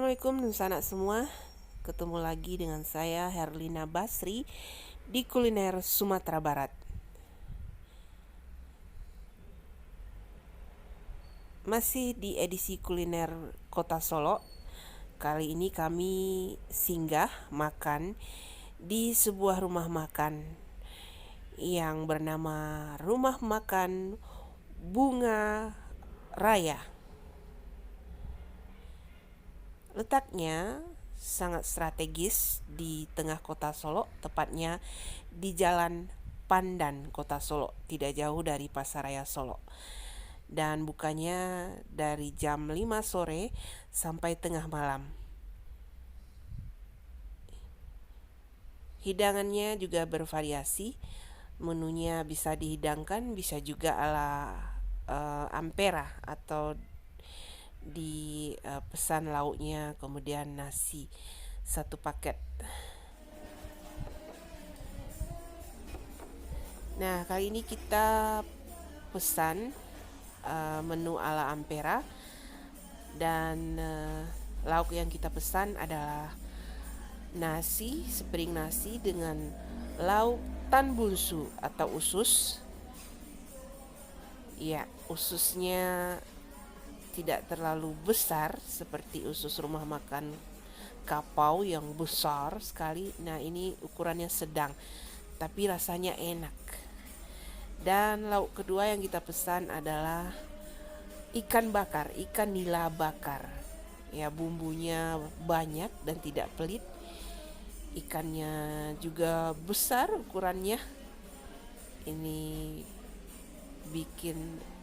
Assalamualaikum sanak semua. Ketemu lagi dengan saya Herlina Basri di Kuliner Sumatera Barat. Masih di edisi kuliner Kota Solo. Kali ini kami singgah makan di sebuah rumah makan yang bernama Rumah Makan Bunga Raya. Letaknya sangat strategis di tengah kota Solo, tepatnya di Jalan Pandan, Kota Solo, tidak jauh dari Pasaraya Solo. Dan bukanya dari jam 5 sore sampai tengah malam. Hidangannya juga bervariasi. Menunya bisa dihidangkan, bisa juga ala ampera atau di pesan lauknya, kemudian nasi satu paket. Nah, kali ini kita pesan menu ala ampera dan lauk yang kita pesan adalah nasi, sepiring nasi dengan lauk tan bunsu atau usus. Ya, ususnya tidak terlalu besar seperti usus rumah makan Kapau yang besar sekali. Nah, ini ukurannya sedang, tapi rasanya enak. Dan lauk kedua yang kita pesan adalah ikan bakar, ikan nila bakar. Ya, bumbunya banyak dan tidak pelit. Ikannya juga besar ukurannya. Ini bikin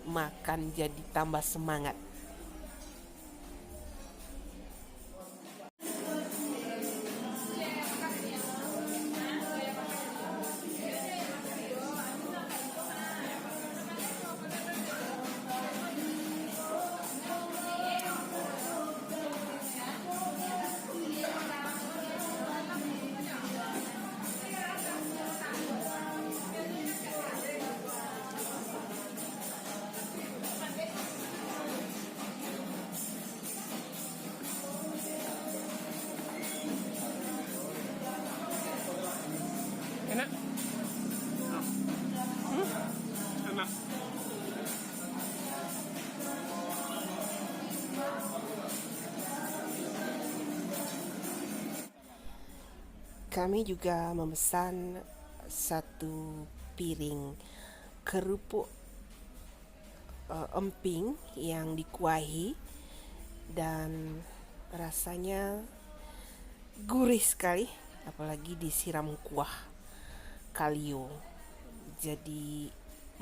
makan jadi tambah semangat. Enak? Enak. Kami juga memesan satu piring kerupuk emping yang dikuahi dan rasanya gurih sekali, apalagi disiram kuah kalio. Jadi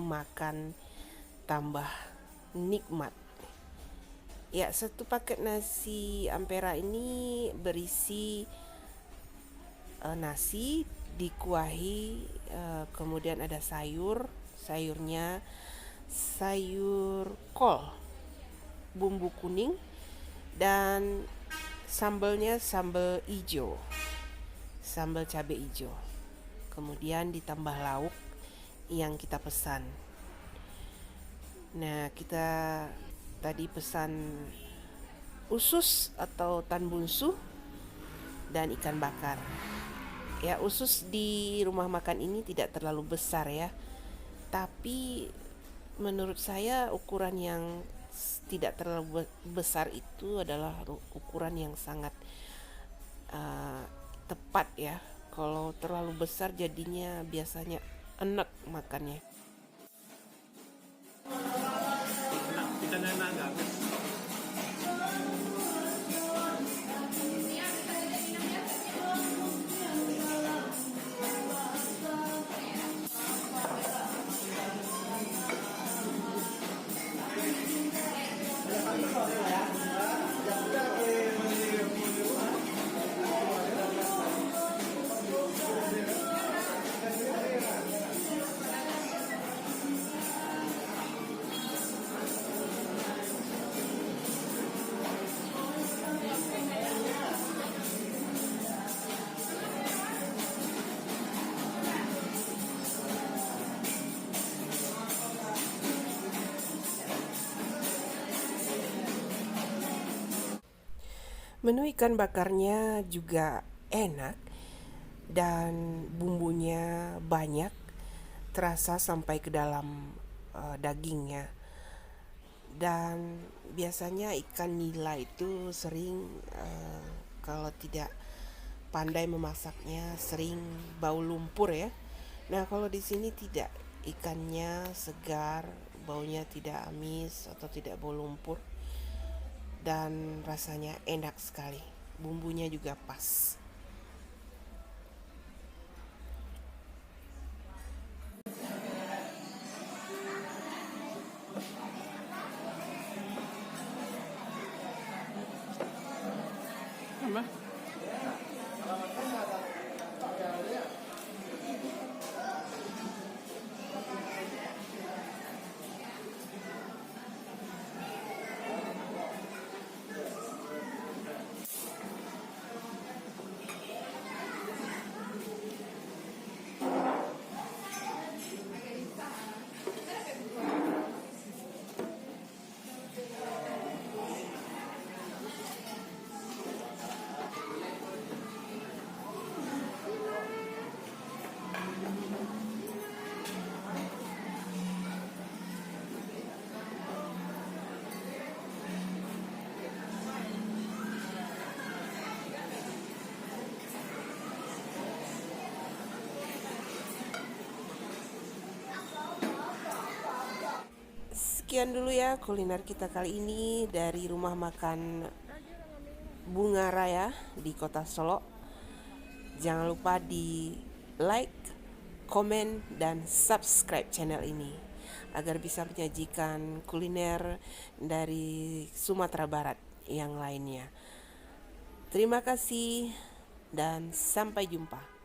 makan tambah nikmat. Ya, satu paket nasi ampera ini berisi nasi dikuahi, kemudian ada sayurnya sayur kol bumbu kuning dan sambalnya sambal ijo, sambal cabai ijo. Kemudian ditambah lauk yang kita pesan. Nah, kita tadi pesan usus atau tan bunsu dan ikan bakar. Ya, usus di rumah makan ini tidak terlalu besar ya, tapi menurut saya ukuran yang tidak terlalu besar itu adalah ukuran yang sangat tepat ya. Kalau terlalu besar jadinya biasanya enak makannya. Enak. Ikannya enak nggak? Menu ikan bakarnya juga enak dan bumbunya banyak, terasa sampai ke dalam dagingnya. Dan biasanya ikan nila itu sering kalau tidak pandai memasaknya sering bau lumpur ya. Nah, kalau di sini tidak, ikannya segar, baunya tidak amis atau tidak bau lumpur dan rasanya enak sekali. Bumbunya juga pas. Apa? Sekian dulu ya kuliner kita kali ini dari rumah makan Bunga Raya di Kota Solo. Jangan lupa di like, komen, dan subscribe channel ini agar bisa menyajikan kuliner dari Sumatera Barat yang lainnya. Terima kasih dan sampai jumpa.